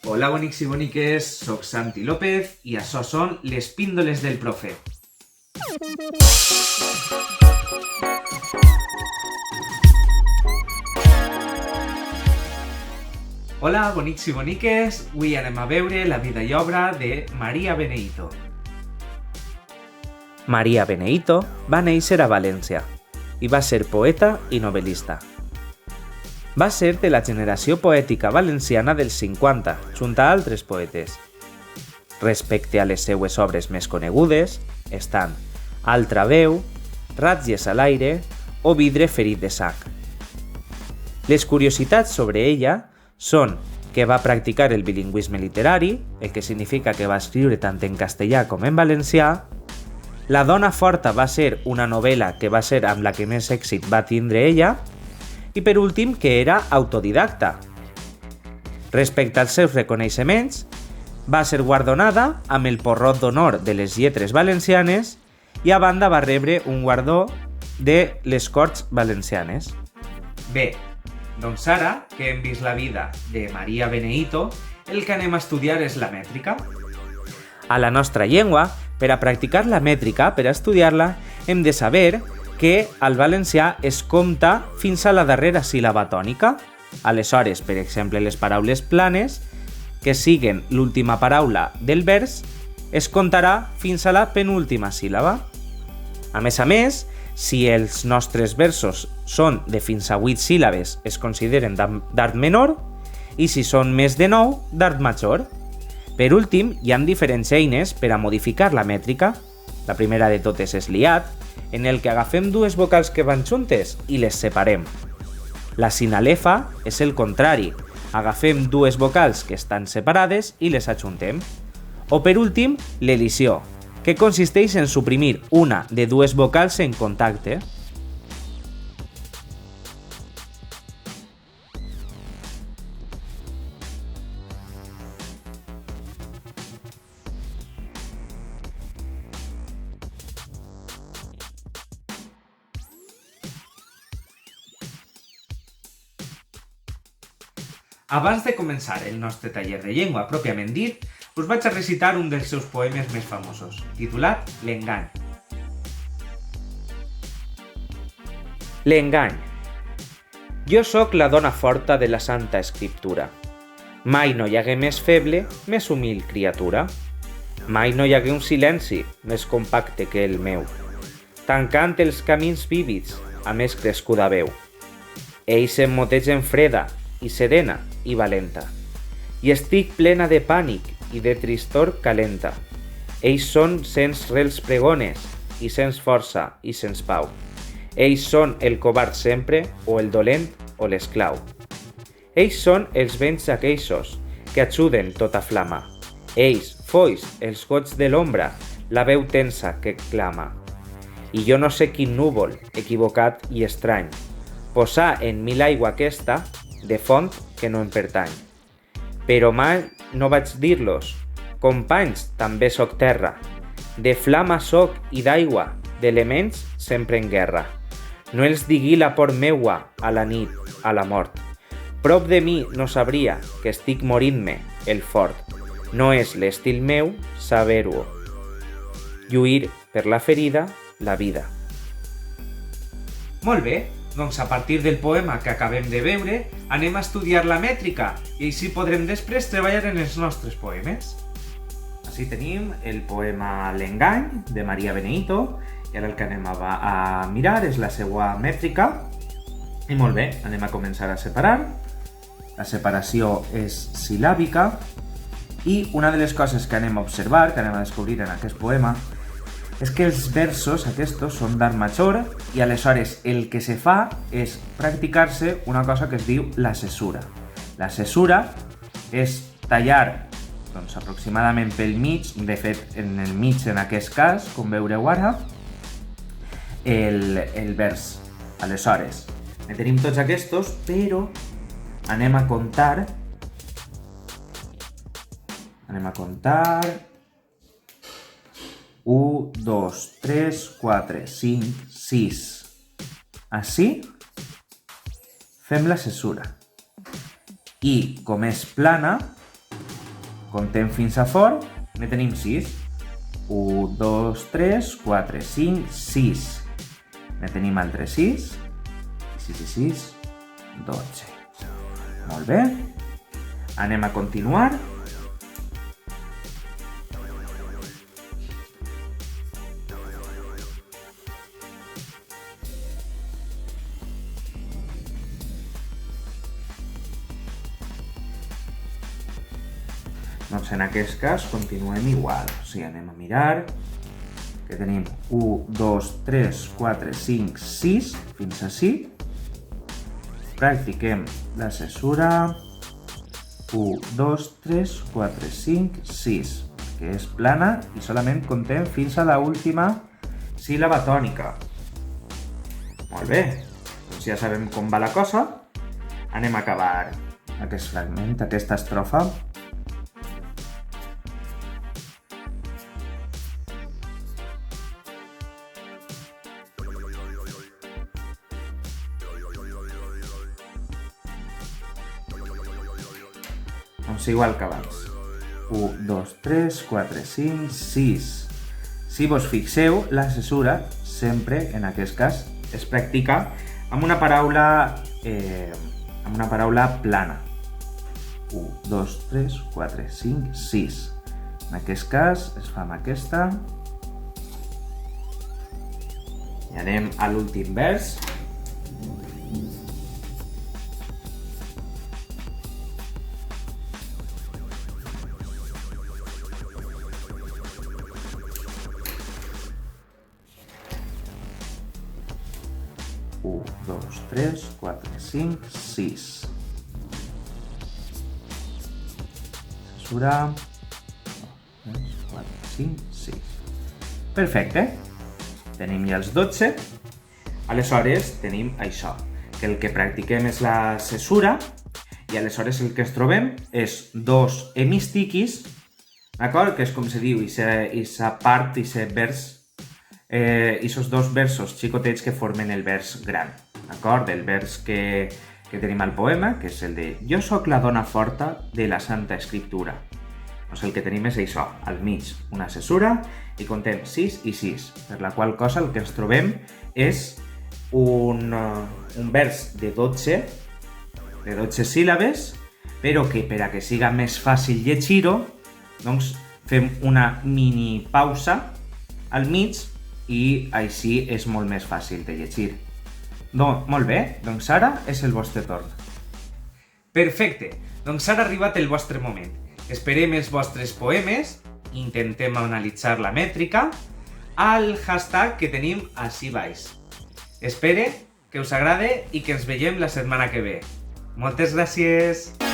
Hola bonics i boniques, soc Santi López i això són les píndoles del profe. Hola bonics i boniques, avui anem a veure la vida i obra de María Benehito. María Benehito va néixer a València i va ser poeta i novel·lista. Va ser de la generació poètica valenciana dels 50, junt a altres poetes. Respecte a les seues obres més conegudes, estan Altra veu, Ratlles a l'aire o Vidre ferit de sac. Les curiositats sobre ella són que va practicar el bilingüisme literari, el que significa que va escriure tant en castellà com en valencià. La dona forta va ser una novel·la que va ser amb la que més èxit va tindre ella, i per últim que era autodidacta. Respecte als seus reconeixements, va ser guardonada amb el Porrot d'Honor de les Lletres Valencianes i a banda va rebre un guardó de les Corts Valencianes. Bé, doncs ara que hem vist la vida de María Benehito, el que anem a estudiar és la mètrica. A la nostra llengua, per a practicar la mètrica, per a estudiar-la, hem de saber que al valencià es compta fins a la darrera síl·laba tònica. Aleshores, per exemple, les paraules planes, que siguen l'última paraula del vers, es comptarà fins a la penúltima síl·laba. A més, si els nostres versos són de fins a 8 síl·labes, es consideren d'art menor, i si són més de 9, d'art major. Per últim, hi ha diferents eines per a modificar la mètrica. La primera de totes és l'hiat, en el que agafem dues vocals que van juntes i les separem. La sinalefa és el contrari, agafem dues vocals que estan separades i les ajuntem. O per últim, l'elisió, que consisteix en suprimir una de dues vocals en contacte. Abans de començar el nostre taller de llengua pròpiament dit, us vaig a recitar un dels seus poemes més famosos, titulat L'engany. L'engany. Jo sóc la dona forta de la Santa Escriptura. Mai no hi hagué més feble, més humil criatura. Mai no hi hagué un silenci més compacte que el meu, tancant els camins vívids a més crescuda veu. Ells em motegen freda i serena i valenta, i estic plena de pànic i de tristor calenta. Ells són sens rels pregones i sens força i sens pau. Ells són el covard sempre o el dolent o l'esclau. Ells són els vents aqueixos que ajuden tota flama. Ells, foix, els goig de l'ombra, la veu tensa que clama. I jo no sé quin núvol, equivocat i estrany, posar en mi l'aigua aquesta de font que no em pertany. Però mai no vaig dir-los, companys, també soc terra, de flama soc i d'aigua, d'elements sempre en guerra. No els digui la por meua a la nit, a la mort. Prop de mi no sabria que estic morint-me, el fort. No és l'estil meu saber-ho. Lluir per la ferida, la vida. Molt bé. Doncs a partir del poema que acabem de veure, anem a estudiar la mètrica i així podrem després treballar en els nostres poemes. Així tenim el poema L'engany, de María Benehito, i ara el que anem a mirar és la seva mètrica. I molt bé, anem a començar a separar. La separació és sil·làbica i una de les coses que anem a observar, que anem a descobrir en aquest poema, és que els versos aquests són d'art major i aleshores el que se fa és practicar-se una cosa que es diu la cesura. La cesura és tallar aproximadament pel mig, de fet en el mig en aquest cas, com veureu ara, el vers. Aleshores, en tenim tots aquests, però anem a comptar 1, 2, 3, 4, 5, 6. Així fem la cesura. I com és plana, Contem fins a fora, ne tenim 6. 1, 2, 3, 4, 5, 6. Ne tenim altres 6. 6 i 6, 12. Molt bé. Anem a continuar. Doncs en aquest cas continuem igual. O sigui, anem a mirar que tenim 1, 2, 3, 4, 5, 6, fins ací. Practiquem la cesura. 1, 2, 3, 4, 5, 6, que és plana i solament contem fins a l'última síl·laba tònica. Molt bé, doncs ja sabem com va la cosa. Anem a acabar aquest fragment, aquesta estrofa. Doncs igual que abans. 1, 2, 3, 4, 5, 6. Si vos fixeu, la cesura sempre, en aquest cas, es practica amb una paraula plana. 1, 2, 3, 4, 5, 6. En aquest cas es fa amb aquesta. I anem a l'últim vers. U, 2, 3, 4, 5, 6. Cesura. 2, 3, 4, 5, 6. Perfecte. Tenim ja els 12. Aleshores tenim això, que el que practiquem és la cesura i aleshores el que ens trobem és dos hemistiquis, d'acord? Que és com se diu, ixa part, ixe vers, isos dos versos xicotets que formen el vers gran, d'acord? El vers que tenim al poema, que és el de Jo soc la dona forta de la Santa Escriptura. Doncs el que tenim és això, al mig, una cesura, i contem 6 i 6, per la qual cosa el que ens trobem és un vers de 12 síl·labes, però que per a que siga més fàcil llegir-ho, doncs fem una mini pausa al mig i així és molt més fàcil de llegir. Molt bé, doncs ara és el vostre torn. Perfecte, doncs ara ha arribat el vostre moment. Esperem els vostres poemes, intentem analitzar la mètrica, al hashtag que tenim ací baix. Espere que us agrade i que ens veiem la setmana que ve. Moltes gràcies!